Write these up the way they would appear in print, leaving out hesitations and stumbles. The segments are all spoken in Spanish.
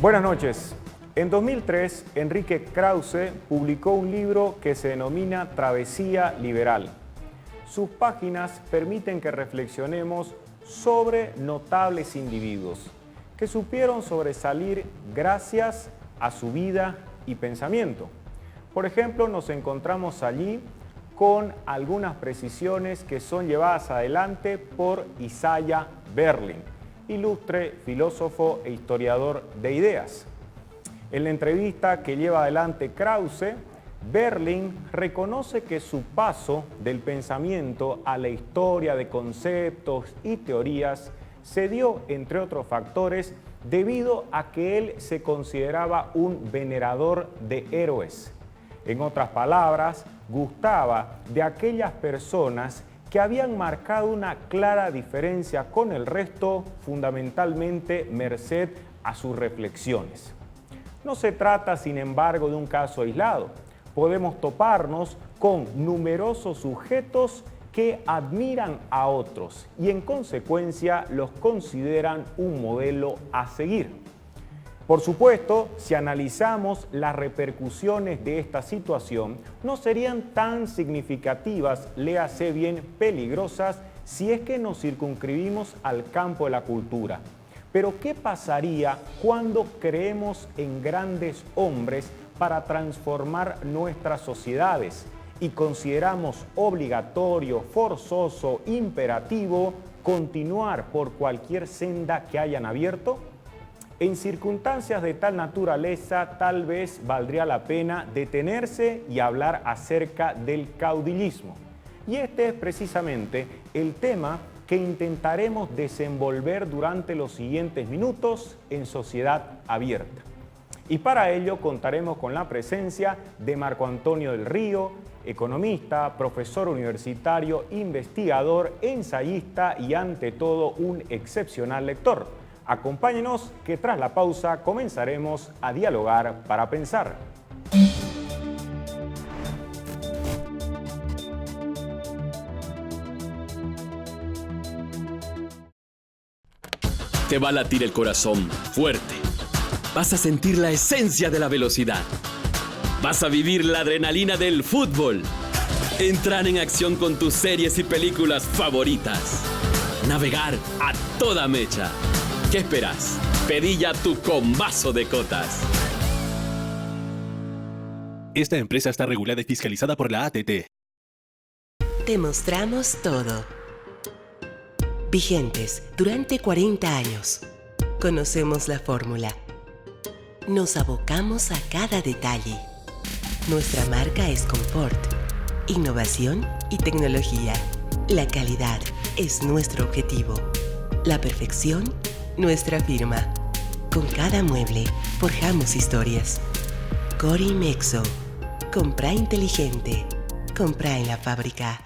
Buenas noches. En 2003, Enrique Krause publicó un libro que se denomina Travesía Liberal. Sus páginas permiten que reflexionemos sobre notables individuos que supieron sobresalir gracias a su vida y pensamiento. Por ejemplo, nos encontramos allí con algunas precisiones que son llevadas adelante por Isaiah Berlin, ilustre filósofo e historiador de ideas. En la entrevista que lleva adelante Krause, Berlin reconoce que su paso del pensamiento a la historia de conceptos y teorías se dio, entre otros factores, debido a que él se consideraba un venerador de héroes. En otras palabras, gustaba de aquellas personas que habían marcado una clara diferencia con el resto, fundamentalmente merced a sus reflexiones. No se trata, sin embargo, de un caso aislado. Podemos toparnos con numerosos sujetos que admiran a otros y en consecuencia los consideran un modelo a seguir. Por supuesto, si analizamos las repercusiones de esta situación, no serían tan significativas, léase bien peligrosas, si es que nos circunscribimos al campo de la cultura. Pero ¿qué pasaría cuando creemos en grandes hombres para transformar nuestras sociedades y consideramos obligatorio, forzoso, imperativo continuar por cualquier senda que hayan abierto? En circunstancias de tal naturaleza, tal vez valdría la pena detenerse y hablar acerca del caudillismo. Y este es precisamente el tema que intentaremos desenvolver durante los siguientes minutos en Sociedad Abierta. Y para ello contaremos con la presencia de Marco Antonio del Río, economista, profesor universitario, investigador, ensayista y ante todo un excepcional lector. Acompáñenos que tras la pausa comenzaremos a dialogar para pensar. Te va a latir el corazón fuerte. Vas a sentir la esencia de la velocidad. Vas a vivir la adrenalina del fútbol. Entrar en acción con tus series y películas favoritas. Navegar a toda mecha. ¿Qué esperas? Pedí ya tu combazo de cotas. Esta empresa está regulada y fiscalizada por la ATT. Te mostramos todo. Vigentes durante 40 años. Conocemos la fórmula. Nos abocamos a cada detalle. Nuestra marca es confort, innovación y tecnología. La calidad es nuestro objetivo. La perfección, nuestra firma. Con cada mueble, forjamos historias. Corimexo. Compra inteligente. Compra en la fábrica.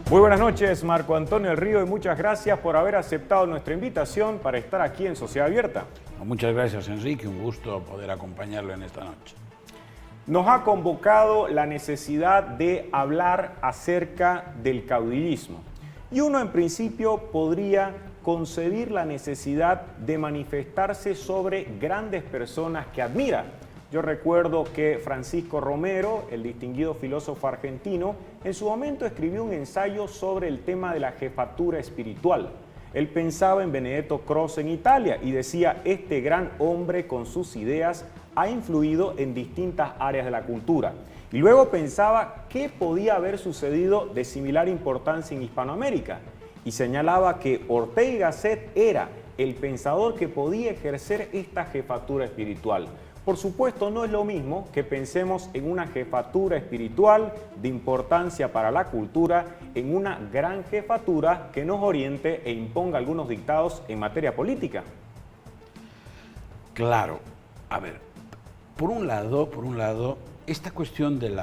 Muy buenas noches, Marco Antonio del Río, y muchas gracias por haber aceptado nuestra invitación para estar aquí en Sociedad Abierta. Muchas gracias, Enrique, un gusto poder acompañarlo en esta noche. Nos ha convocado la necesidad de hablar acerca del caudillismo. Y uno en principio podría concebir la necesidad de manifestarse sobre grandes personas que admira. Yo recuerdo que Francisco Romero, el distinguido filósofo argentino, en su momento escribió un ensayo sobre el tema de la jefatura espiritual. Él pensaba en Benedetto Croce en Italia y decía: este gran hombre con sus ideas ha influido en distintas áreas de la cultura. Y luego pensaba qué podía haber sucedido de similar importancia en Hispanoamérica. Y señalaba que Ortega y Gasset era el pensador que podía ejercer esta jefatura espiritual. Por supuesto, no es lo mismo que pensemos en una jefatura espiritual de importancia para la cultura, en una gran jefatura que nos oriente e imponga algunos dictados en materia política. Claro, a ver, por un lado, esta cuestión de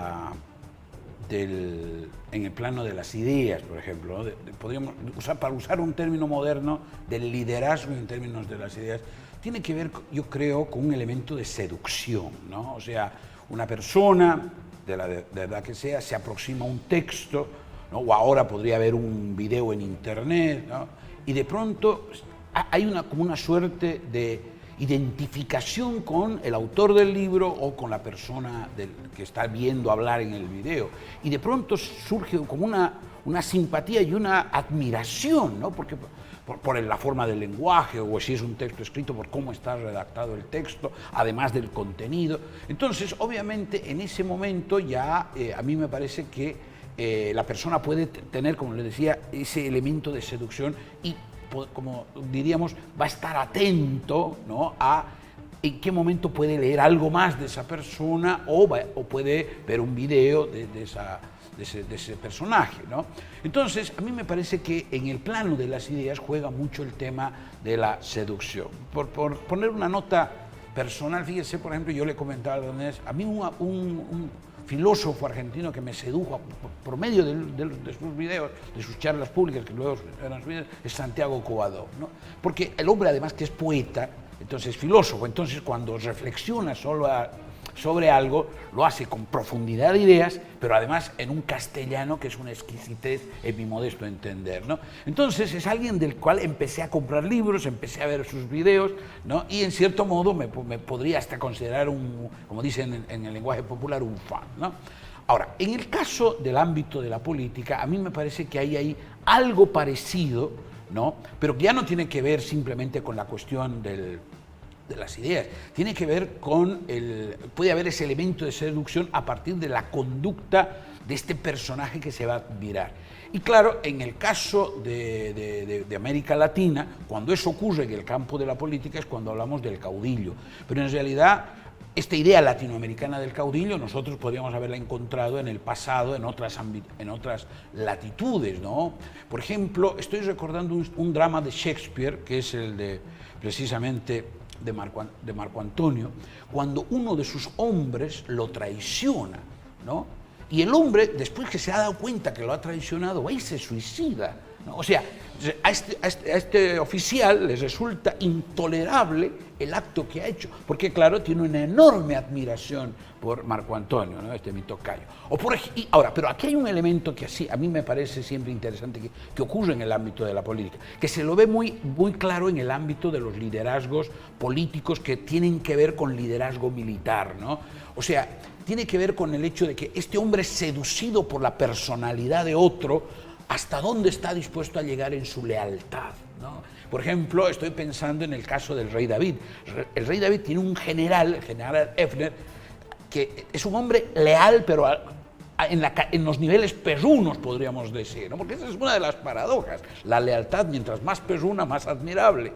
en el plano de las ideas, por ejemplo, ¿no? Podríamos usar, para usar un término moderno, del liderazgo en términos de las ideas, tiene que ver, yo creo, con un elemento de seducción, ¿no? O sea, una persona, de la edad que sea, se aproxima a un texto, ¿no? O ahora podría haber un video en internet, ¿no? Y de pronto hay como una suerte de identificación con el autor del libro o con la persona que está viendo hablar en el video. Y de pronto surge como una simpatía y una admiración, ¿no? Porque por la forma del lenguaje, o si es un texto escrito, por cómo está redactado el texto, además del contenido. Entonces, obviamente, en ese momento ya a mí me parece que la persona puede tener, como les decía, ese elemento de seducción y, como diríamos, va a estar atento, ¿no?, a en qué momento puede leer algo más de esa persona o puede ver un video de ese personaje, ¿no? Entonces, a mí me parece que en el plano de las ideas juega mucho el tema de la seducción. Por poner una nota personal, fíjese, por ejemplo, yo le comentaba a Donés, a mí un filósofo argentino que me sedujo por medio de sus videos, de sus charlas públicas, que luego eran subidas, es Santiago Covadonga, ¿no? Porque el hombre, además, que es poeta, entonces filósofo, entonces cuando reflexiona sobre algo, lo hace con profundidad de ideas, pero además en un castellano que es una exquisitez en mi modesto entender, ¿no? Entonces es alguien del cual empecé a comprar libros, empecé a ver sus videos, ¿no? Y en cierto modo me podría hasta considerar como dicen en el lenguaje popular, un fan, ¿no? Ahora, en el caso del ámbito de la política, a mí me parece que hay algo parecido, ¿no? Pero que ya no tiene que ver simplemente con la cuestión de las ideas, tiene que ver con puede haber ese elemento de seducción a partir de la conducta de este personaje que se va a admirar. Y claro, en el caso de América Latina, cuando eso ocurre en el campo de la política es cuando hablamos del caudillo, pero en realidad esta idea latinoamericana del caudillo nosotros podríamos haberla encontrado en el pasado, en otras latitudes, ¿no? Por ejemplo, estoy recordando un drama de Shakespeare, que es el de, precisamente, de Marco Antonio, cuando uno de sus hombres lo traiciona, ¿no? Y el hombre, después que se ha dado cuenta que lo ha traicionado, va y se suicida, ¿no? O sea, a este oficial le resulta intolerable el acto que ha hecho, porque claro, tiene una enorme admiración por Marco Antonio, ¿no?, mi tocayo. Ahora, pero aquí hay un elemento que a mí me parece siempre interesante que ocurre en el ámbito de la política, que se lo ve muy, muy claro en el ámbito de los liderazgos políticos que tienen que ver con liderazgo militar, ¿no? O sea, tiene que ver con el hecho de que este hombre seducido por la personalidad de otro, hasta dónde está dispuesto a llegar en su lealtad, ¿no? Por ejemplo, estoy pensando en el caso del rey David. El rey David tiene un general, el general Ebner, que es un hombre leal, pero en los niveles perrunos, podríamos decir, ¿no? Porque esa es una de las paradojas. La lealtad, mientras más perruna, más admirable.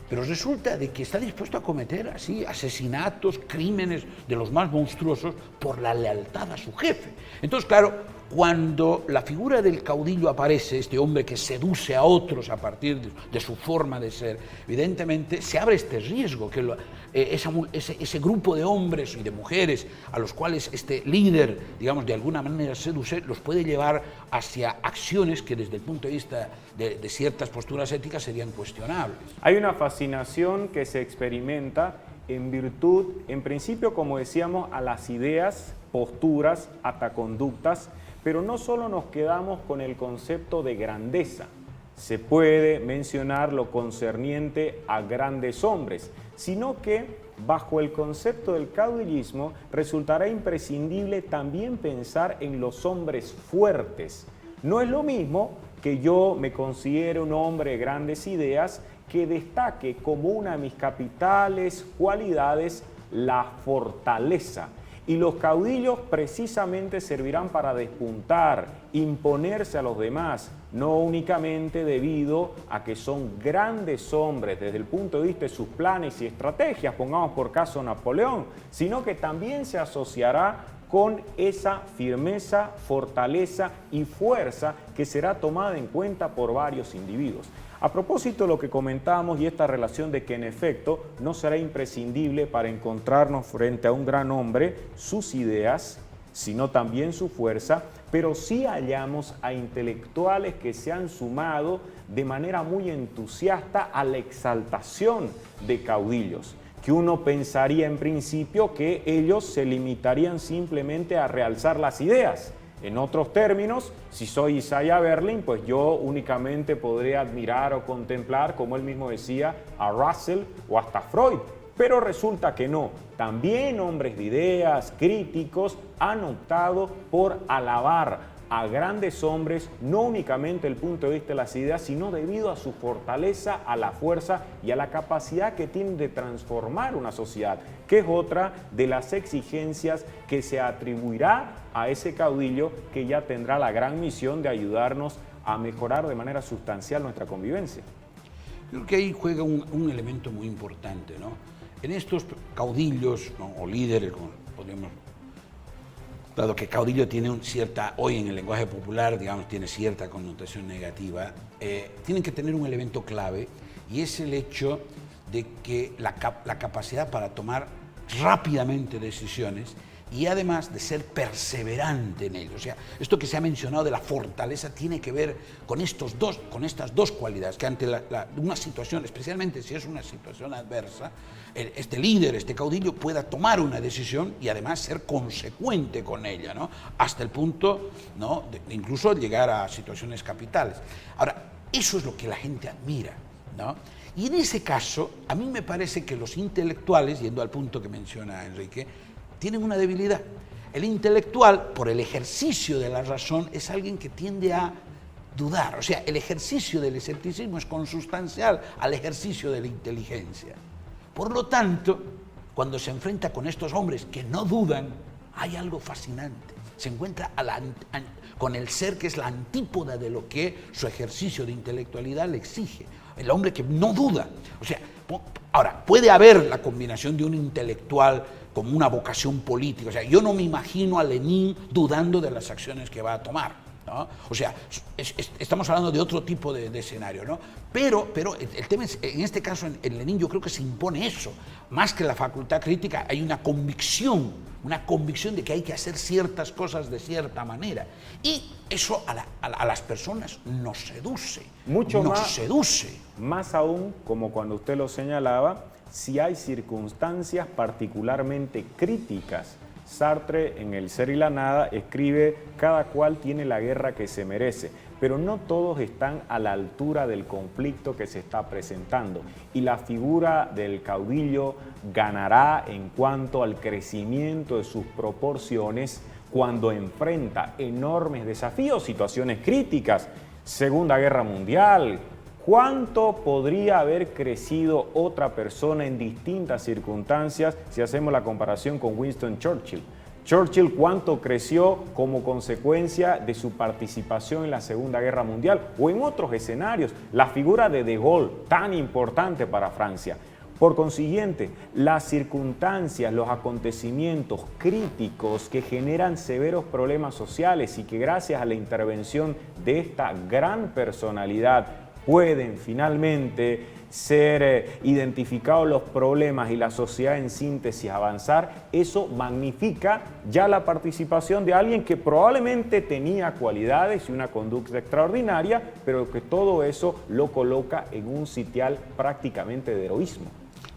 Pero resulta de que está dispuesto a cometer así asesinatos, crímenes de los más monstruosos por la lealtad a su jefe. Entonces, claro, cuando la figura del caudillo aparece, este hombre que seduce a otros a partir de su forma de ser, evidentemente se abre este riesgo, que ese grupo de hombres y de mujeres a los cuales este líder, digamos, de alguna manera seduce, los puede llevar hacia acciones que desde el punto de vista de ciertas posturas éticas serían cuestionables. Hay una fascinación que se experimenta en virtud, en principio, como decíamos, a las ideas, posturas, hasta conductas, pero no solo nos quedamos con el concepto de grandeza. Se puede mencionar lo concerniente a grandes hombres, sino que bajo el concepto del caudillismo resultará imprescindible también pensar en los hombres fuertes. No es lo mismo que yo me considere un hombre de grandes ideas que destaque como una de mis capitales cualidades la fortaleza. Y los caudillos precisamente servirán para despuntar, imponerse a los demás, no únicamente debido a que son grandes hombres desde el punto de vista de sus planes y estrategias, pongamos por caso Napoleón, sino que también se asociará con esa firmeza, fortaleza y fuerza que será tomada en cuenta por varios individuos. A propósito de lo que comentábamos y esta relación de que en efecto no será imprescindible para encontrarnos frente a un gran hombre sus ideas, sino también su fuerza, pero sí hallamos a intelectuales que se han sumado de manera muy entusiasta a la exaltación de caudillos, que uno pensaría en principio que ellos se limitarían simplemente a realzar las ideas. En otros términos, si soy Isaiah Berlin, pues yo únicamente podría admirar o contemplar, como él mismo decía, a Russell o hasta Freud. Pero resulta que no. También hombres de ideas, críticos, han optado por alabar a grandes hombres, no únicamente desde el punto de vista de las ideas, sino debido a su fortaleza, a la fuerza y a la capacidad que tienen de transformar una sociedad, que es otra de las exigencias que se atribuirá a ese caudillo que ya tendrá la gran misión de ayudarnos a mejorar de manera sustancial nuestra convivencia. Creo que ahí juega un elemento muy importante, ¿no? En estos caudillos, ¿no?, o líderes, como podríamos... Dado que caudillo tiene hoy en el lenguaje popular, digamos, tiene cierta connotación negativa, tienen que tener un elemento clave, y es el hecho de que la capacidad para tomar rápidamente decisiones y además de ser perseverante en ello. O sea, esto que se ha mencionado de la fortaleza tiene que ver con estas dos cualidades, que ante una situación, especialmente si es una situación adversa, este líder, este caudillo pueda tomar una decisión y además ser consecuente con ella, ¿no?, hasta el punto, ¿no?, de incluso llegar a situaciones capitales. Ahora, eso es lo que la gente admira, ¿no? Y en ese caso, a mí me parece que los intelectuales, yendo al punto que menciona Enrique, tienen una debilidad. El intelectual, por el ejercicio de la razón, es alguien que tiende a dudar. O sea, el ejercicio del escepticismo es consustancial al ejercicio de la inteligencia. Por lo tanto, cuando se enfrenta con estos hombres que no dudan, hay algo fascinante. Se encuentra con el ser que es la antípoda de lo que su ejercicio de intelectualidad le exige. El hombre que no duda. O sea, ahora, puede haber la combinación de un intelectual como una vocación política. O sea, yo no me imagino a Lenin dudando de las acciones que va a tomar, ¿no? O sea, estamos hablando de otro tipo de escenario, ¿no? Pero el tema es, en este caso, en Lenin yo creo que se impone eso. Más que la facultad crítica, hay una convicción de que hay que hacer ciertas cosas de cierta manera. Y eso a las personas nos seduce. Más aún, como cuando usted lo señalaba, si hay circunstancias particularmente críticas. Sartre, en El ser y la nada, escribe: cada cual tiene la guerra que se merece, pero no todos están a la altura del conflicto que se está presentando. Y la figura del caudillo ganará en cuanto al crecimiento de sus proporciones cuando enfrenta enormes desafíos, situaciones críticas. Segunda Guerra Mundial. ¿Cuánto podría haber crecido otra persona en distintas circunstancias si hacemos la comparación con Winston Churchill? Churchill, ¿cuánto creció como consecuencia de su participación en la Segunda Guerra Mundial o en otros escenarios? La figura de De Gaulle, tan importante para Francia. Por consiguiente, las circunstancias, los acontecimientos críticos que generan severos problemas sociales y que gracias a la intervención de esta gran personalidad pueden finalmente ser identificados los problemas y la sociedad en síntesis avanzar, eso magnifica ya la participación de alguien que probablemente tenía cualidades y una conducta extraordinaria, pero que todo eso lo coloca en un sitial prácticamente de heroísmo.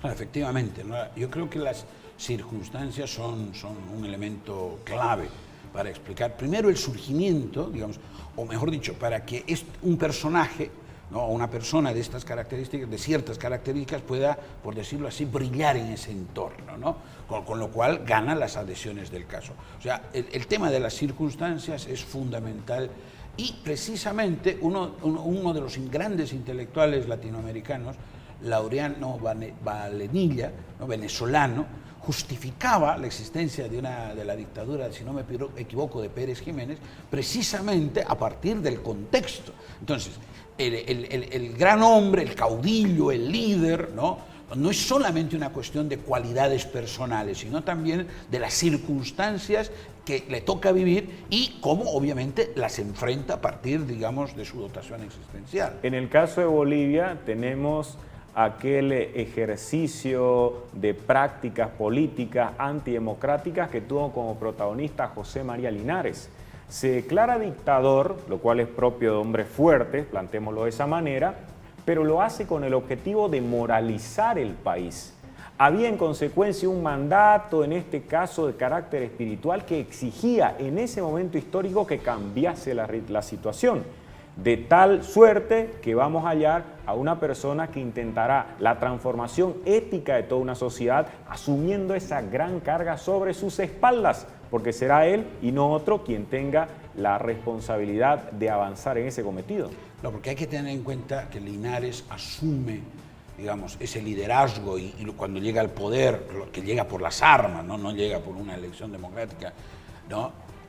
Efectivamente, ¿no? Yo creo que las circunstancias son un elemento clave para explicar primero el surgimiento, digamos, o mejor dicho, para que un personaje, ¿no?, una persona de estas características, de ciertas características, pueda, por decirlo así, brillar en ese entorno, ¿no? Con lo cual gana las adhesiones del caso. O sea, el tema de las circunstancias es fundamental y precisamente uno de los grandes intelectuales latinoamericanos, Laureano Vallenilla, ¿no?, venezolano, justificaba la existencia de la dictadura, si no me equivoco, de Pérez Jiménez, precisamente a partir del contexto. Entonces, el gran hombre, el caudillo, el líder, no es solamente una cuestión de cualidades personales, sino también de las circunstancias que le toca vivir y cómo obviamente las enfrenta a partir, digamos, de su dotación existencial. En el caso de Bolivia tenemos aquel ejercicio de prácticas políticas antidemocráticas que tuvo como protagonista José María Linares. Se declara dictador, lo cual es propio de hombres fuertes, plantémoslo de esa manera, pero lo hace con el objetivo de moralizar el país. Había en consecuencia un mandato, en este caso de carácter espiritual, que exigía en ese momento histórico que cambiase la situación. De tal suerte que vamos a hallar a una persona que intentará la transformación ética de toda una sociedad, asumiendo esa gran carga sobre sus espaldas, porque será él y no otro quien tenga la responsabilidad de avanzar en ese cometido. No, porque hay que tener en cuenta que Linares asume, digamos, ese liderazgo y cuando llega al poder, que llega por las armas, no llega por una elección democrática,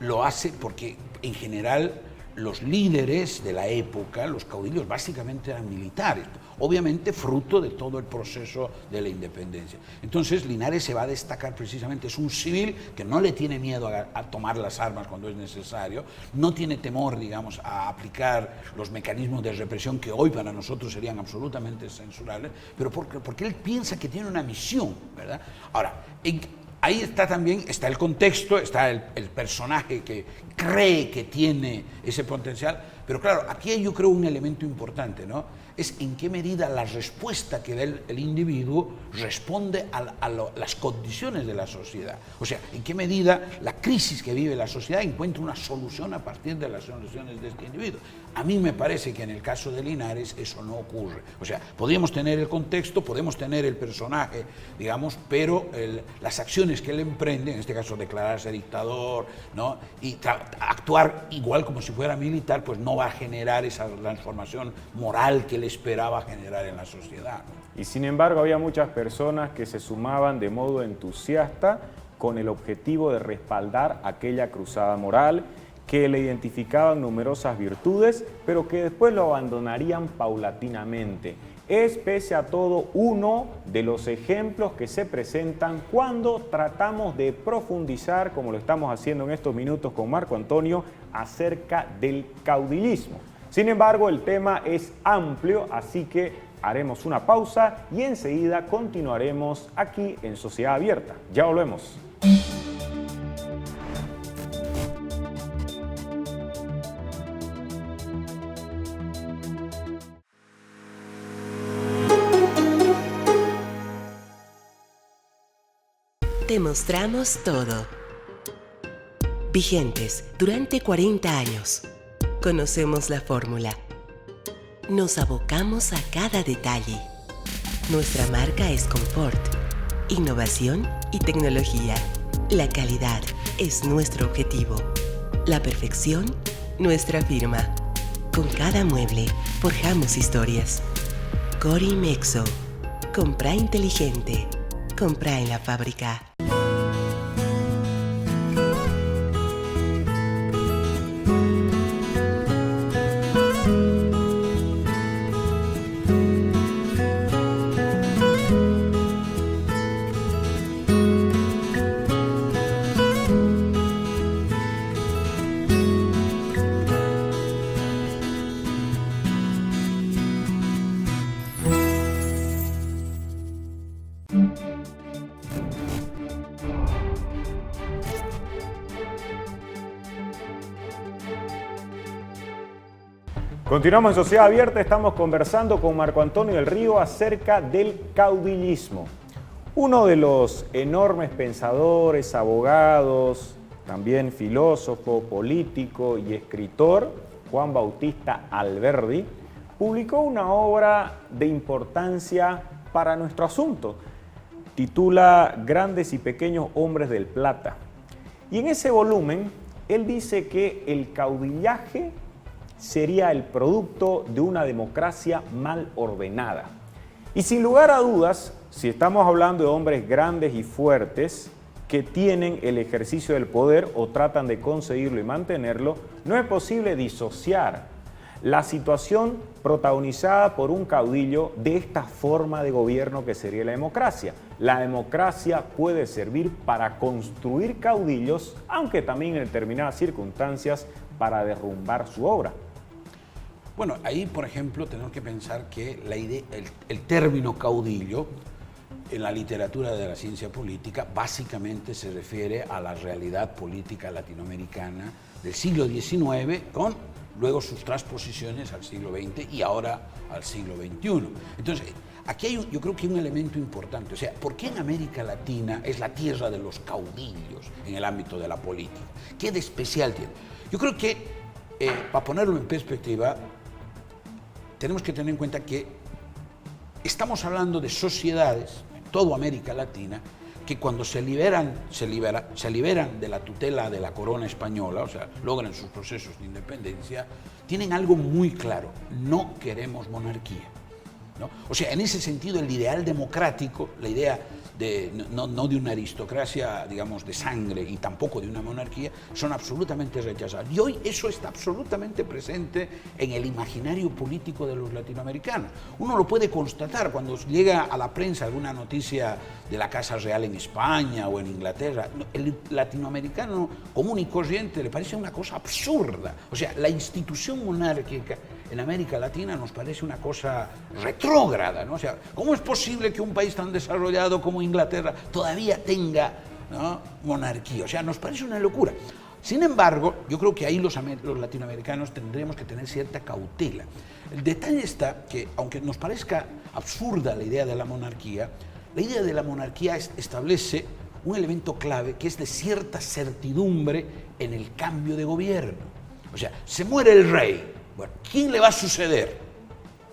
lo hace porque en general los líderes de la época, los caudillos, básicamente eran militares, obviamente fruto de todo el proceso de la independencia. Entonces Linares se va a destacar precisamente, es un civil que no le tiene miedo a tomar las armas cuando es necesario, no tiene temor, digamos, a aplicar los mecanismos de represión que hoy para nosotros serían absolutamente censurables, pero porque él piensa que tiene una misión, ¿verdad? Ahora, ahí está el contexto, está el personaje que cree que tiene ese potencial, pero claro, aquí hay yo creo un elemento importante, es en qué medida la respuesta que da el individuo responde a las condiciones de la sociedad. O sea, en qué medida la crisis que vive la sociedad encuentra una solución a partir de las soluciones de este individuo. A mí me parece que en el caso de Linares eso no ocurre. O sea, podríamos tener el contexto, podemos tener el personaje, digamos, pero las acciones que él emprende, en este caso declararse dictador, y actuar igual como si fuera militar, pues no va a generar esa transformación moral que él esperaba generar en la sociedad. Y sin embargo había muchas personas que se sumaban de modo entusiasta con el objetivo de respaldar aquella cruzada moral, que le identificaban numerosas virtudes, pero que después lo abandonarían paulatinamente. Es, pese a todo, uno de los ejemplos que se presentan cuando tratamos de profundizar, como lo estamos haciendo en estos minutos con Marco Antonio, acerca del caudillismo. Sin embargo, el tema es amplio, así que haremos una pausa y enseguida continuaremos aquí en Sociedad Abierta. Ya volvemos. Te mostramos todo. Vigentes durante 40 años. Conocemos la fórmula. Nos abocamos a cada detalle. Nuestra marca es confort, innovación y tecnología. La calidad es nuestro objetivo. La perfección, nuestra firma. Con cada mueble, forjamos historias. Corimexo. Compra inteligente. Compra en la fábrica. Continuamos en Sociedad Abierta, estamos conversando con Marco Antonio del Río acerca del caudillismo. Uno de los enormes pensadores, abogados, también filósofo, político y escritor, Juan Bautista Alberdi, publicó una obra de importancia para nuestro asunto. Titula Grandes y Pequeños Hombres del Plata. Y en ese volumen, él dice que el caudillaje sería el producto de una democracia mal ordenada. Y sin lugar a dudas, Si estamos hablando de hombres grandes y fuertes que tienen el ejercicio del poder o tratan de conseguirlo y mantenerlo, no es posible disociar la situación protagonizada por un caudillo de esta forma de gobierno que sería la democracia. La democracia puede servir para construir caudillos, aunque también en determinadas circunstancias para derrumbar su obra. Bueno, ahí, por ejemplo, tenemos que pensar que el término caudillo en la literatura de la ciencia política básicamente se refiere a la realidad política latinoamericana del siglo XIX con luego sus transposiciones al siglo XX y ahora al siglo XXI. Entonces, aquí hay yo creo que hay un elemento importante. O sea, ¿por qué en América Latina es la tierra de los caudillos en el ámbito de la política? ¿Qué de especial tiene? Yo creo que, para ponerlo en perspectiva, tenemos que tener en cuenta que estamos hablando de sociedades, en toda América Latina, que cuando se liberan de la tutela de la corona española, o sea, logran sus procesos de independencia, tienen algo muy claro: no queremos monarquía, ¿no? O sea, en ese sentido, el ideal democrático, la idea no de una aristocracia, digamos, de sangre y tampoco de una monarquía, son absolutamente rechazados. Y hoy eso está absolutamente presente en el imaginario político de los latinoamericanos. Uno lo puede constatar cuando llega a la prensa alguna noticia de la Casa Real en España o en Inglaterra. El latinoamericano común y corriente le parece una cosa absurda. O sea, la institución monárquica en América Latina nos parece una cosa retrógrada, ¿no? O sea, ¿cómo es posible que un país tan desarrollado como Inglaterra todavía tenga, ¿no?, monarquía? O sea, nos parece una locura. Sin embargo, yo creo que ahí los latinoamericanos tendríamos que tener cierta cautela. El detalle está que, aunque nos parezca absurda la idea de la monarquía establece un elemento clave que es de cierta certidumbre en el cambio de gobierno. O sea, se muere el rey. Bueno, ¿quién le va a suceder?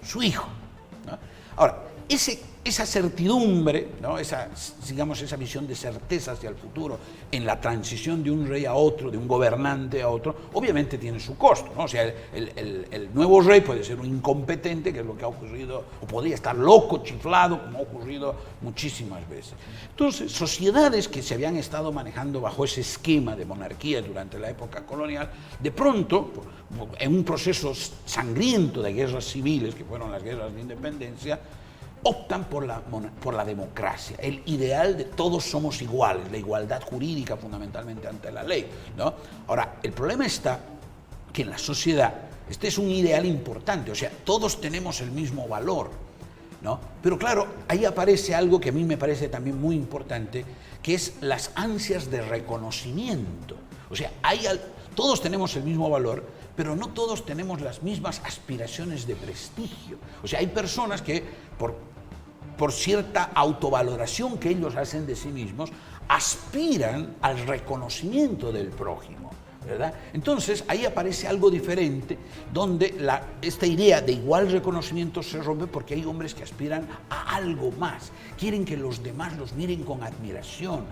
Su hijo, ¿no? Ahora, esa certidumbre, ¿no?, esa visión de certeza hacia el futuro en la transición de un rey a otro, de un gobernante a otro, obviamente tiene su costo, ¿no? O sea, el nuevo rey puede ser un incompetente, que es lo que ha ocurrido, o podría estar loco, chiflado, como ha ocurrido muchísimas veces. Entonces, sociedades que se habían estado manejando bajo ese esquema de monarquía durante la época colonial, de pronto, en un proceso sangriento de guerras civiles, que fueron las guerras de independencia, optan por la democracia, el ideal de todos somos iguales, la igualdad jurídica fundamentalmente ante la ley, ¿no? Ahora, el problema está que en la sociedad este es un ideal importante, o sea, todos tenemos el mismo valor, ¿no? Pero claro, ahí aparece algo que a mí me parece también muy importante, que es las ansias de reconocimiento. O sea, todos tenemos el mismo valor, pero no todos tenemos las mismas aspiraciones de prestigio. O sea, hay personas que por cierta autovaloración que ellos hacen de sí mismos, aspiran al reconocimiento del prójimo, ¿verdad? Entonces, ahí aparece algo diferente, donde esta idea de igual reconocimiento se rompe porque hay hombres que aspiran a algo más, quieren que los demás los miren con admiración,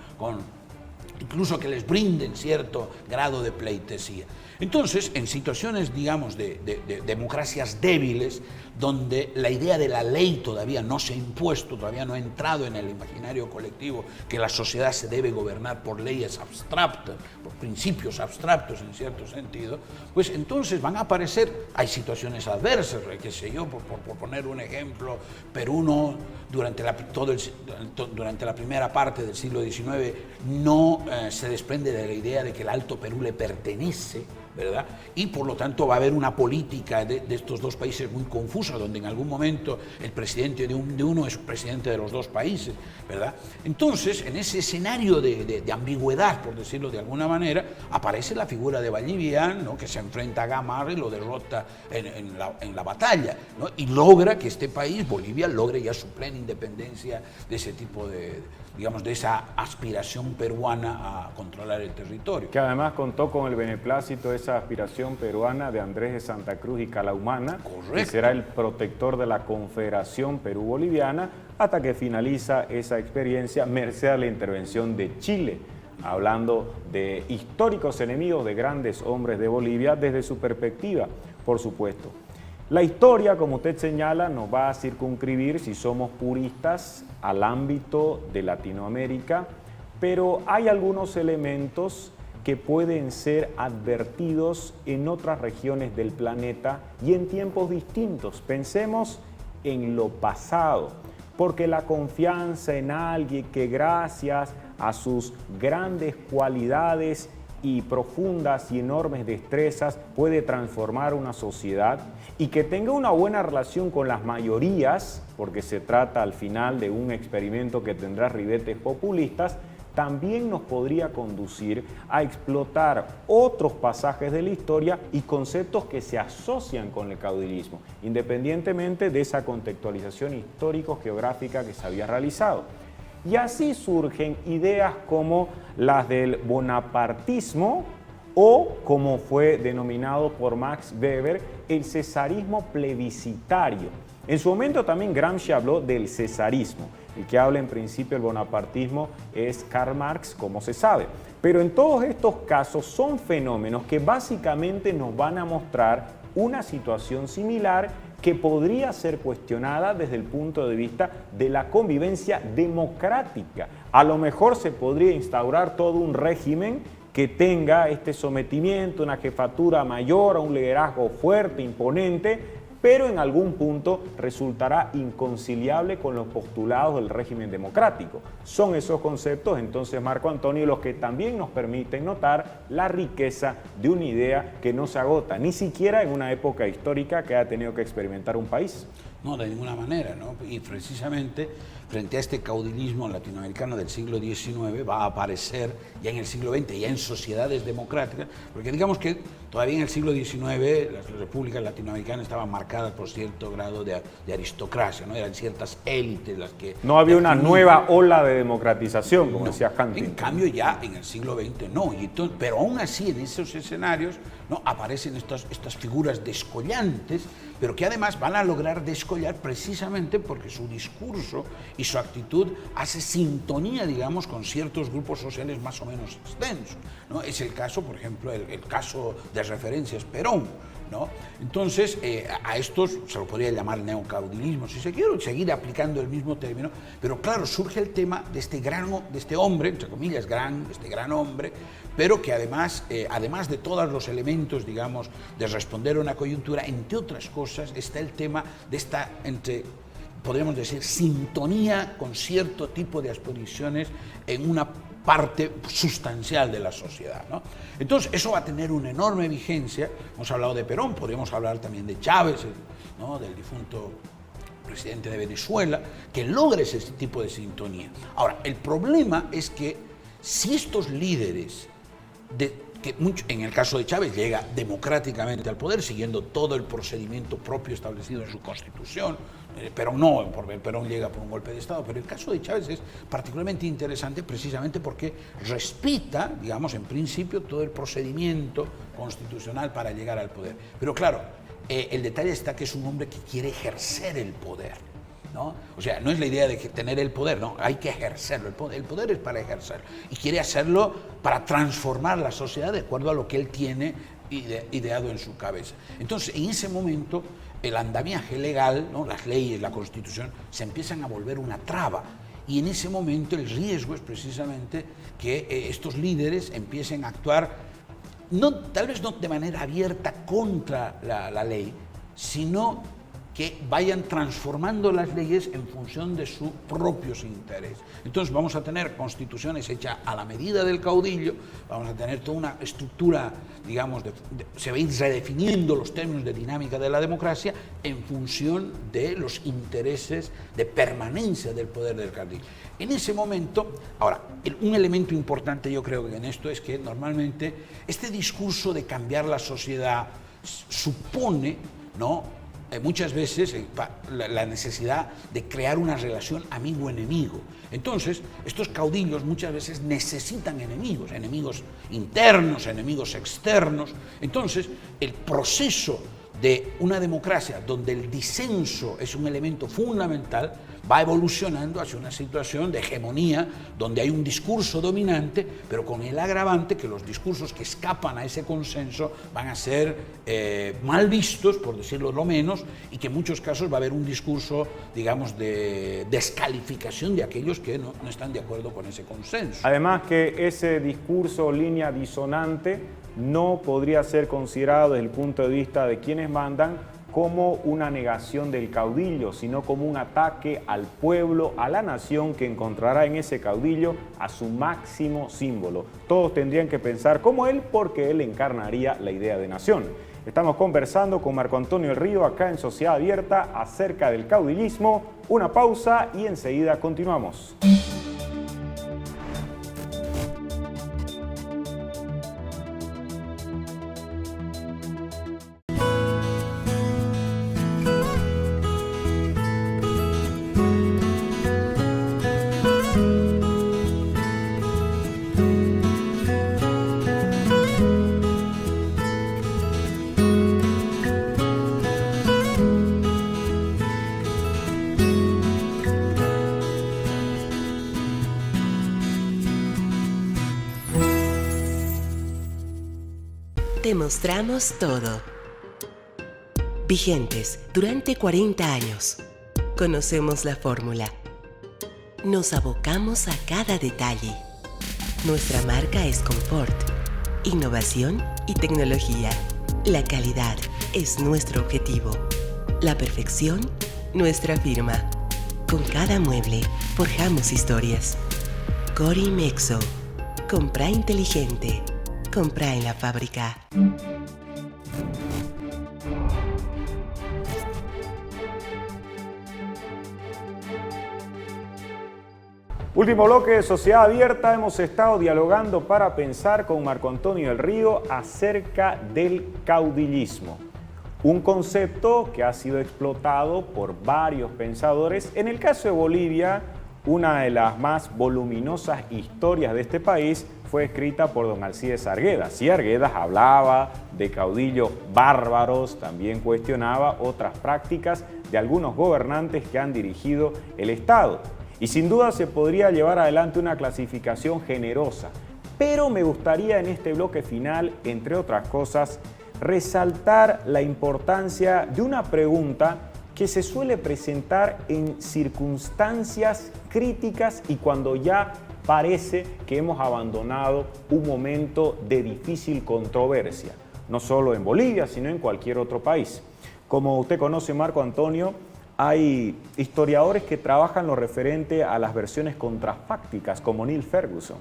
incluso que les brinden cierto grado de pleitesía. Entonces, en situaciones, digamos, de democracias débiles, donde la idea de la ley todavía no se ha impuesto, todavía no ha entrado en el imaginario colectivo, que la sociedad se debe gobernar por leyes abstractas, por principios abstractos en cierto sentido, pues entonces van a aparecer, hay situaciones adversas, qué sé yo, por poner un ejemplo, Perú durante la primera parte del siglo XIX no se desprende de la idea de que el Alto Perú le pertenece, ¿verdad? Y por lo tanto va a haber una política de estos dos países muy confusa, donde en algún momento el presidente de uno es presidente de los dos países, ¿verdad? Entonces, en ese escenario de ambigüedad, por decirlo de alguna manera, aparece la figura de Vallivian, ¿no?, que se enfrenta a Gamarra y lo derrota en la batalla, ¿no?, y logra que este país, Bolivia, logre ya su plena independencia de ese tipo de esa aspiración peruana a controlar el territorio. Que además contó con el beneplácito de esa aspiración peruana de Andrés de Santa Cruz y Calaumana, correcto, que será el protector de la Confederación Perú-Boliviana hasta que finaliza esa experiencia merced a la intervención de Chile, hablando de históricos enemigos de grandes hombres de Bolivia desde su perspectiva, por supuesto. La historia, como usted señala, nos va a circunscribir, si somos puristas, al ámbito de Latinoamérica, pero hay algunos elementos que pueden ser advertidos en otras regiones del planeta y en tiempos distintos. Pensemos en lo pasado, porque la confianza en alguien que gracias a sus grandes cualidades y profundas y enormes destrezas puede transformar una sociedad y que tenga una buena relación con las mayorías, porque se trata al final de un experimento que tendrá ribetes populistas, también nos podría conducir a explotar otros pasajes de la historia y conceptos que se asocian con el caudillismo, independientemente de esa contextualización histórico-geográfica que se había realizado. Y así surgen ideas como las del bonapartismo o, como fue denominado por Max Weber, el cesarismo plebiscitario. En su momento también Gramsci habló del cesarismo. El que habla en principio del bonapartismo es Karl Marx, como se sabe. Pero en todos estos casos son fenómenos que básicamente nos van a mostrar una situación similar que podría ser cuestionada desde el punto de vista de la convivencia democrática. A lo mejor se podría instaurar todo un régimen que tenga este sometimiento, una jefatura mayor, a un liderazgo fuerte, imponente, pero en algún punto resultará inconciliable con los postulados del régimen democrático. Son esos conceptos, entonces, Marco Antonio, los que también nos permiten notar la riqueza de una idea que no se agota, ni siquiera en una época histórica que ha tenido que experimentar un país. No, de ninguna manera, ¿no? Y precisamente frente a este caudillismo latinoamericano del siglo XIX va a aparecer ya en el siglo XX, ya en sociedades democráticas, porque digamos que todavía en el siglo XIX las repúblicas latinoamericanas estaban marcadas por cierto grado de aristocracia, ¿no? Eran ciertas élites las que... No había una nueva ola de democratización, como decía Huntington. En cambio ya en el siglo XX no, y entonces, pero aún así en esos escenarios, ¿no?, aparecen estas figuras descollantes, pero que además van a lograr descollar precisamente porque su discurso y su actitud hace sintonía, digamos, con ciertos grupos sociales más o menos extensos, ¿no? Es el caso, por ejemplo, el caso de referencia es Perón, ¿no? Entonces, a estos se lo podría llamar neocaudilismo, si se quiere, seguir aplicando el mismo término, pero claro, surge el tema de este hombre, entre comillas, este gran hombre, pero que además de todos los elementos, digamos, de responder a una coyuntura, entre otras cosas, está el tema de esta, podríamos decir, sintonía con cierto tipo de exposiciones en una parte sustancial de la sociedad, ¿no? Entonces, eso va a tener una enorme vigencia. Hemos hablado de Perón, podríamos hablar también de Chávez, ¿no?, del difunto presidente de Venezuela, que logra ese tipo de sintonía. Ahora, el problema es que si estos líderes, en el caso de Chávez, llega democráticamente al poder, siguiendo todo el procedimiento propio establecido en su Constitución, Perón no, Perón llega por un golpe de Estado, pero el caso de Chávez es particularmente interesante precisamente porque respeta, digamos, en principio, todo el procedimiento constitucional para llegar al poder. Pero claro, el detalle está que es un hombre que quiere ejercer el poder, ¿no? O sea, no es la idea de tener el poder, no, hay que ejercerlo. El poder es para ejercerlo y quiere hacerlo para transformar la sociedad de acuerdo a lo que él tiene ideado en su cabeza. Entonces, en ese momento, el andamiaje legal, ¿no?, las leyes, la Constitución, se empiezan a volver una traba. Y en ese momento el riesgo es precisamente que estos líderes empiecen a actuar, tal vez no de manera abierta contra la ley, sino que vayan transformando las leyes en función de sus propios intereses. Entonces vamos a tener constituciones hechas a la medida del caudillo, vamos a tener toda una estructura, digamos, se va a ir redefiniendo los términos de dinámica de la democracia en función de los intereses de permanencia del poder del caudillo. En ese momento, ahora, un elemento importante yo creo que en esto es que normalmente este discurso de cambiar la sociedad supone, ¿no?, muchas veces la necesidad de crear una relación amigo-enemigo. Entonces, estos caudillos muchas veces necesitan enemigos internos, enemigos externos. Entonces, el proceso de una democracia donde el disenso es un elemento fundamental va evolucionando hacia una situación de hegemonía donde hay un discurso dominante, pero con el agravante que los discursos que escapan a ese consenso van a ser mal vistos, por decirlo lo menos, y que en muchos casos va a haber un discurso, digamos, de descalificación de aquellos que no están de acuerdo con ese consenso. Además que ese discurso, línea disonante, no podría ser considerado desde el punto de vista de quienes mandan como una negación del caudillo, sino como un ataque al pueblo, a la nación que encontrará en ese caudillo a su máximo símbolo. Todos tendrían que pensar como él porque él encarnaría la idea de nación. Estamos conversando con Marco Antonio del Río acá en Sociedad Abierta acerca del caudillismo. Una pausa y enseguida continuamos. Te mostramos todo. Vigentes durante 40 años. Conocemos la fórmula. Nos abocamos a cada detalle. Nuestra marca es confort, innovación y tecnología. La calidad es nuestro objetivo. La perfección, nuestra firma. Con cada mueble, forjamos historias. Corimexo. Compra inteligente. Compra en la fábrica. Último bloque de Sociedad Abierta. Hemos estado dialogando para pensar con Marco Antonio del Río acerca del caudillismo. Un concepto que ha sido explotado por varios pensadores. En el caso de Bolivia, una de las más voluminosas historias de este país fue escrita por don Alcides Arguedas. Sí, Arguedas hablaba de caudillos bárbaros, también cuestionaba otras prácticas de algunos gobernantes que han dirigido el Estado. Y sin duda se podría llevar adelante una clasificación generosa. Pero me gustaría en este bloque final, entre otras cosas, resaltar la importancia de una pregunta que se suele presentar en circunstancias críticas y cuando ya parece que hemos abandonado un momento de difícil controversia, no solo en Bolivia, sino en cualquier otro país. Como usted conoce, Marco Antonio, hay historiadores que trabajan lo referente a las versiones contrafácticas, como Neil Ferguson.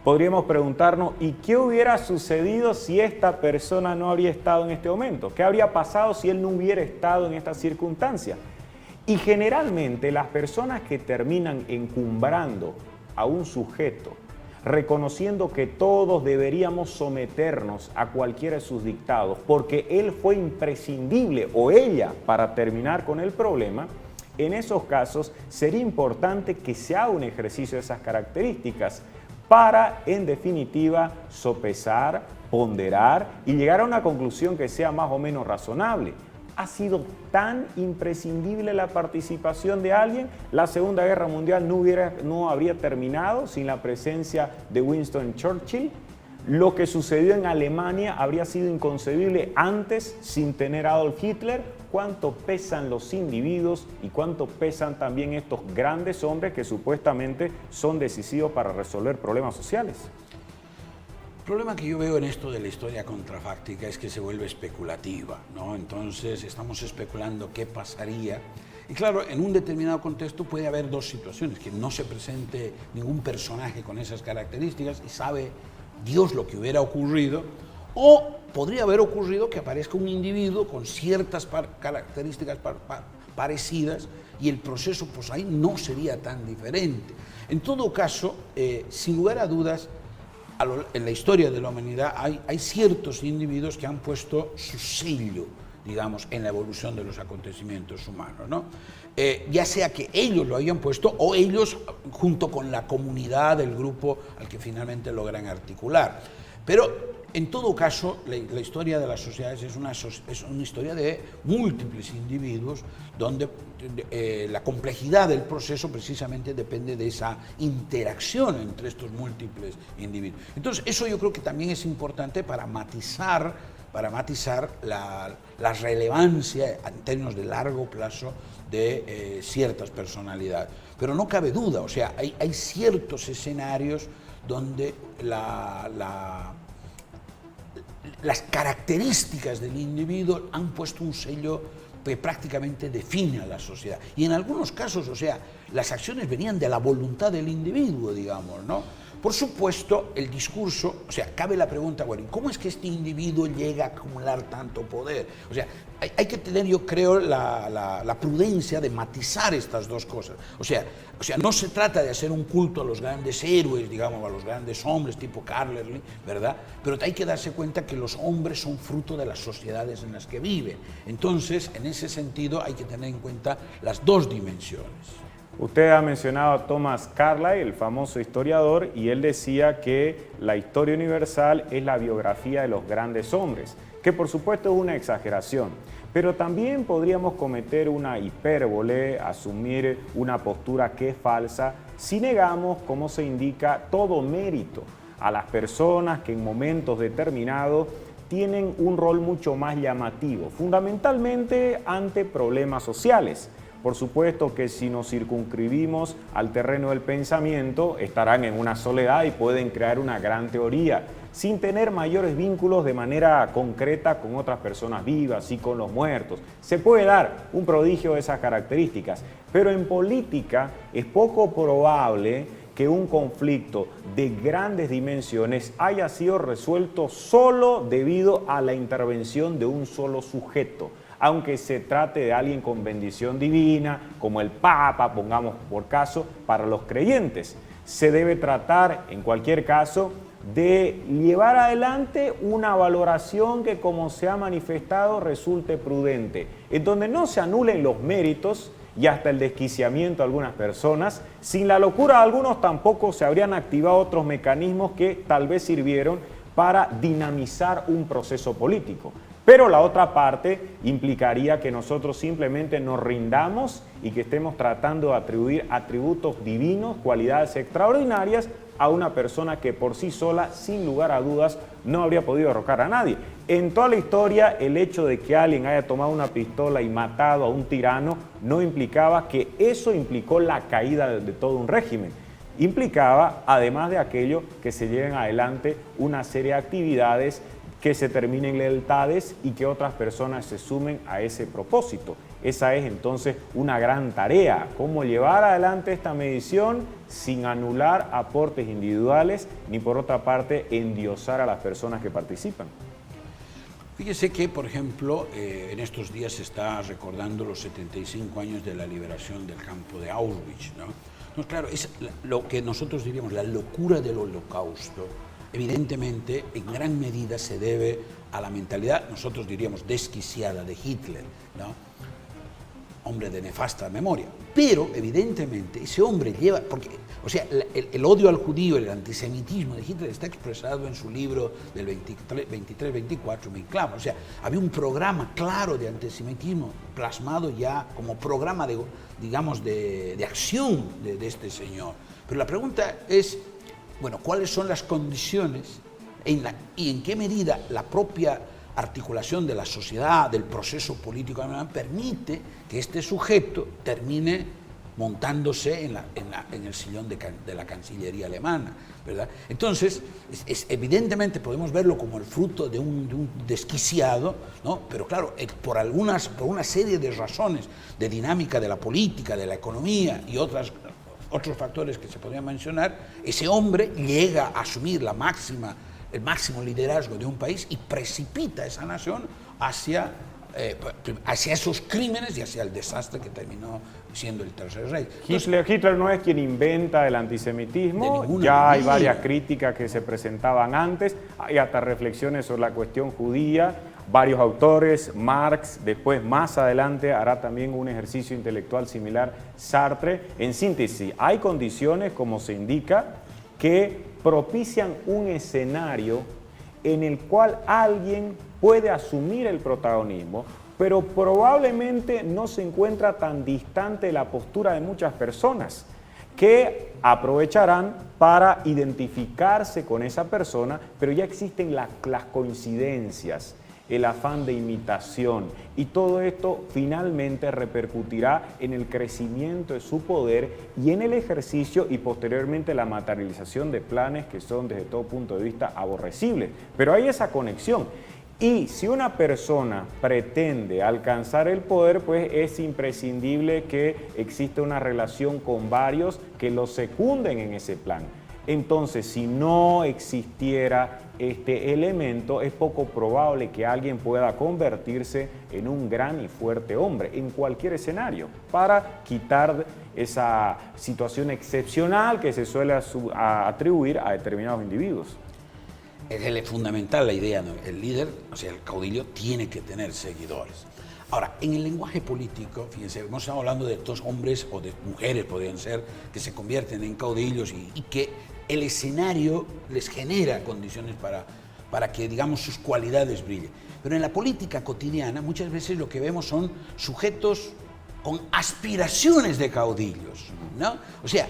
Podríamos preguntarnos, ¿y qué hubiera sucedido si esta persona no habría estado en este momento? ¿Qué habría pasado si él no hubiera estado en esta circunstancia? Y generalmente las personas que terminan encumbrando a un sujeto, reconociendo que todos deberíamos someternos a cualquiera de sus dictados, porque él fue imprescindible o ella para terminar con el problema, en esos casos sería importante que se haga un ejercicio de esas características para, en definitiva, sopesar, ponderar y llegar a una conclusión que sea más o menos razonable. ¿Ha sido tan imprescindible la participación de alguien? La Segunda Guerra Mundial no habría terminado sin la presencia de Winston Churchill. Lo que sucedió en Alemania habría sido inconcebible antes sin tener a Adolf Hitler. ¿Cuánto pesan los individuos y cuánto pesan también estos grandes hombres que supuestamente son decisivos para resolver problemas sociales? El problema que yo veo en esto de la historia contrafáctica es que se vuelve especulativa, ¿no? Entonces estamos especulando qué pasaría. Y claro, en un determinado contexto puede haber dos situaciones, que no se presente ningún personaje con esas características y sabe Dios lo que hubiera ocurrido, o podría haber ocurrido que aparezca un individuo con ciertas características parecidas y el proceso pues ahí no sería tan diferente. En todo caso, sin lugar a dudas, en la historia de la humanidad hay ciertos individuos que han puesto su sello, digamos, en la evolución de los acontecimientos humanos, ¿no? Ya sea que ellos lo hayan puesto o ellos junto con la comunidad, el grupo al que finalmente logran articular. Pero en todo caso, la historia de las sociedades es una historia de múltiples individuos donde la complejidad del proceso precisamente depende de esa interacción entre estos múltiples individuos. Entonces, eso yo creo que también es importante para matizar la relevancia en términos de largo plazo de ciertas personalidades. Pero no cabe duda, o sea, hay ciertos escenarios donde las características del individuo han puesto un sello que prácticamente define a la sociedad. Y en algunos casos, o sea, las acciones venían de la voluntad del individuo, digamos, ¿no? Por supuesto, el discurso, o sea, cabe la pregunta, bueno, ¿cómo es que este individuo llega a acumular tanto poder? O sea, hay que tener, yo creo, la prudencia de matizar estas dos cosas. O sea, no se trata de hacer un culto a los grandes héroes, digamos, a los grandes hombres, tipo Carlerli, ¿verdad? Pero hay que darse cuenta que los hombres son fruto de las sociedades en las que viven. Entonces, en ese sentido, hay que tener en cuenta las dos dimensiones. Usted ha mencionado a Thomas Carlyle, el famoso historiador, y él decía que la historia universal es la biografía de los grandes hombres, que por supuesto es una exageración, pero también podríamos cometer una hipérbole, asumir una postura que es falsa, si negamos, como se indica, todo mérito a las personas que en momentos determinados tienen un rol mucho más llamativo, fundamentalmente ante problemas sociales. Por supuesto que si nos circunscribimos al terreno del pensamiento, estarán en una soledad y pueden crear una gran teoría, sin tener mayores vínculos de manera concreta con otras personas vivas y con los muertos. Se puede dar un prodigio de esas características, pero en política es poco probable que un conflicto de grandes dimensiones haya sido resuelto solo debido a la intervención de un solo sujeto, aunque se trate de alguien con bendición divina, como el Papa, pongamos por caso, para los creyentes. Se debe tratar, en cualquier caso, de llevar adelante una valoración que, como se ha manifestado, resulte prudente, en donde no se anulen los méritos y hasta el desquiciamiento de algunas personas. Sin la locura de algunos tampoco se habrían activado otros mecanismos que tal vez sirvieron para dinamizar un proceso político. Pero la otra parte implicaría que nosotros simplemente nos rindamos y que estemos tratando de atribuir atributos divinos, cualidades extraordinarias a una persona que por sí sola, sin lugar a dudas, no habría podido derrocar a nadie. En toda la historia, el hecho de que alguien haya tomado una pistola y matado a un tirano no implicaba que eso implicó la caída de todo un régimen. Implicaba, además de aquello, que se lleven adelante una serie de actividades, que se terminen lealtades y que otras personas se sumen a ese propósito. Esa es entonces una gran tarea, cómo llevar adelante esta medición sin anular aportes individuales ni por otra parte endiosar a las personas que participan. Fíjese que, por ejemplo, en estos días se está recordando los 75 años de la liberación del campo de Auschwitz, ¿no? No, claro, es lo que nosotros diríamos la locura del Holocausto. Evidentemente, en gran medida se debe a la mentalidad, nosotros diríamos, desquiciada de Hitler, ¿no? Hombre de nefasta memoria. Pero, evidentemente, ese hombre lleva... Porque, o sea, el odio al judío, el antisemitismo de Hitler está expresado en su libro del 23-24, Mein Kampf. O sea, había un programa claro de antisemitismo plasmado ya como programa, de acción de este señor. Pero la pregunta es... Bueno, ¿cuáles son las condiciones y en qué medida la propia articulación de la sociedad, del proceso político alemán, permite que este sujeto termine montándose en el sillón de la Cancillería alemana, ¿verdad? Entonces, evidentemente podemos verlo como el fruto de un desquiciado, ¿no? Pero claro, por una serie de razones de dinámica de la política, de la economía y otros factores que se podrían mencionar, ese hombre llega a asumir el máximo liderazgo de un país y precipita a esa nación hacia esos crímenes y hacia el desastre que terminó siendo el Tercer Reich. Hitler no es quien inventa el antisemitismo, ya hay varias críticas que se presentaban antes, hay hasta reflexiones sobre la cuestión judía, varios autores, Marx, después más adelante hará también un ejercicio intelectual similar Sartre. En síntesis, hay condiciones, como se indica, que propician un escenario en el cual alguien puede asumir el protagonismo, pero probablemente no se encuentra tan distante de la postura de muchas personas que aprovecharán para identificarse con esa persona, pero ya existen las coincidencias, el afán de imitación, y todo esto finalmente repercutirá en el crecimiento de su poder y en el ejercicio y posteriormente la materialización de planes que son desde todo punto de vista aborrecibles. Pero hay esa conexión. Y si una persona pretende alcanzar el poder, pues es imprescindible que exista una relación con varios que lo secunden en ese plan. Entonces, si no existiera este elemento, es poco probable que alguien pueda convertirse en un gran y fuerte hombre en cualquier escenario para quitar esa situación excepcional que se suele atribuir a determinados individuos. Es fundamental la idea, ¿no? El líder, o sea, el caudillo, tiene que tener seguidores. Ahora, en el lenguaje político, fíjense, hemos estado hablando de dos hombres o de mujeres, podrían ser, que se convierten en caudillos y que el escenario les genera condiciones para que, digamos, sus cualidades brillen. Pero en la política cotidiana muchas veces lo que vemos son sujetos con aspiraciones de caudillos, ¿no? O sea,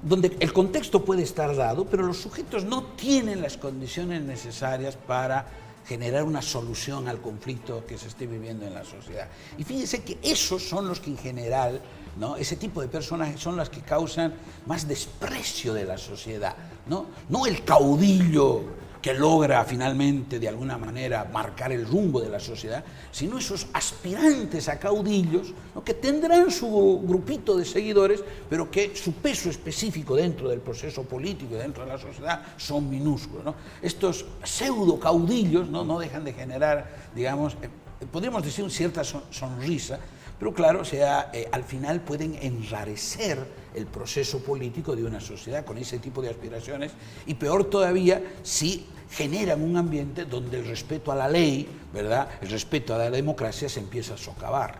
donde el contexto puede estar dado, pero los sujetos no tienen las condiciones necesarias para generar una solución al conflicto que se esté viviendo en la sociedad. Y fíjense que esos son los que en general, ¿no? Ese tipo de personajes son las que causan más desprecio de la sociedad, ¿no? No el caudillo que logra finalmente de alguna manera marcar el rumbo de la sociedad, sino esos aspirantes a caudillos, ¿no? Que tendrán su grupito de seguidores, pero que su peso específico dentro del proceso político y dentro de la sociedad son minúsculos, ¿no? Estos pseudo caudillos no dejan de generar, digamos, podríamos decir cierta sonrisa, pero claro, o sea, al final pueden enrarecer el proceso político de una sociedad con ese tipo de aspiraciones, y peor todavía si generan un ambiente donde el respeto a la ley, ¿verdad?, el respeto a la democracia se empieza a socavar.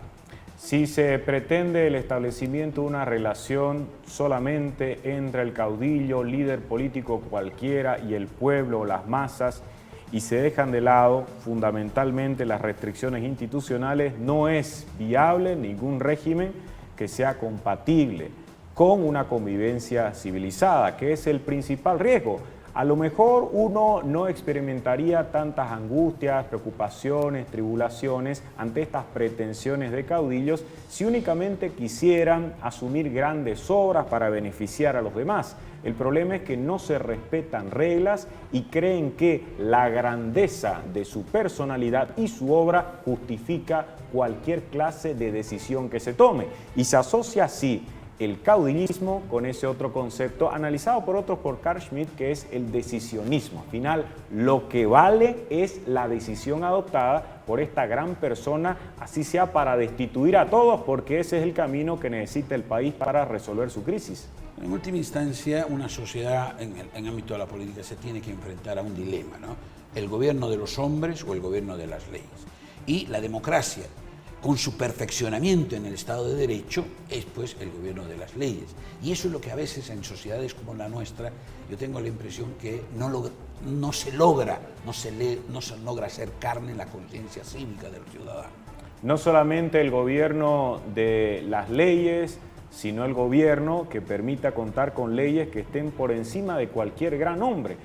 Si se pretende el establecimiento de una relación solamente entre el caudillo, líder político cualquiera, y el pueblo o las masas, y se dejan de lado fundamentalmente las restricciones institucionales, no es viable ningún régimen que sea compatible con una convivencia civilizada, que es el principal riesgo. A lo mejor uno no experimentaría tantas angustias, preocupaciones, tribulaciones ante estas pretensiones de caudillos si únicamente quisieran asumir grandes obras para beneficiar a los demás. El problema es que no se respetan reglas y creen que la grandeza de su personalidad y su obra justifica cualquier clase de decisión que se tome. Y se asocia así el caudillismo con ese otro concepto analizado por otros, por Carl Schmitt, que es el decisionismo. Al final, lo que vale es la decisión adoptada por esta gran persona, así sea para destituir a todos, porque ese es el camino que necesita el país para resolver su crisis. En última instancia, una sociedad en ámbito de la política se tiene que enfrentar a un dilema, ¿no? El gobierno de los hombres o el gobierno de las leyes. Y la democracia, con su perfeccionamiento en el Estado de Derecho, es pues el gobierno de las leyes. Y eso es lo que a veces en sociedades como la nuestra, yo tengo la impresión que no se logra hacer carne en la conciencia cívica del ciudadano. No solamente el gobierno de las leyes, sino el gobierno que permita contar con leyes que estén por encima de cualquier gran hombre.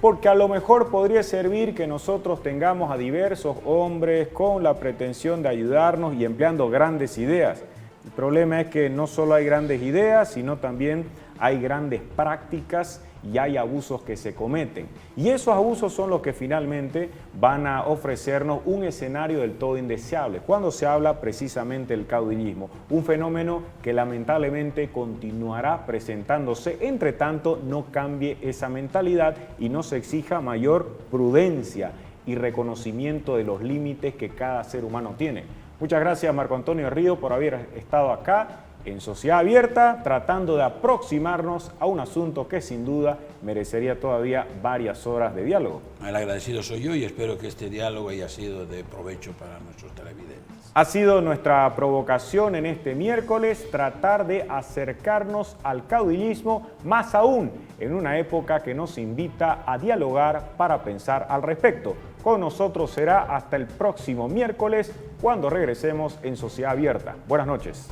Porque a lo mejor podría servir que nosotros tengamos a diversos hombres con la pretensión de ayudarnos y empleando grandes ideas. El problema es que no solo hay grandes ideas, sino también hay grandes prácticas y hay abusos que se cometen. Y esos abusos son los que finalmente van a ofrecernos un escenario del todo indeseable, cuando se habla precisamente del caudillismo, un fenómeno que lamentablemente continuará presentándose, entre tanto no cambie esa mentalidad y no se exija mayor prudencia y reconocimiento de los límites que cada ser humano tiene. Muchas gracias, Marco Antonio Río, por haber estado acá en Sociedad Abierta, tratando de aproximarnos a un asunto que sin duda merecería todavía varias horas de diálogo. El agradecido soy yo y espero que este diálogo haya sido de provecho para nuestros televidentes. Ha sido nuestra provocación en este miércoles tratar de acercarnos al caudillismo, más aún en una época que nos invita a dialogar para pensar al respecto. Con nosotros será hasta el próximo miércoles, cuando regresemos en Sociedad Abierta. Buenas noches.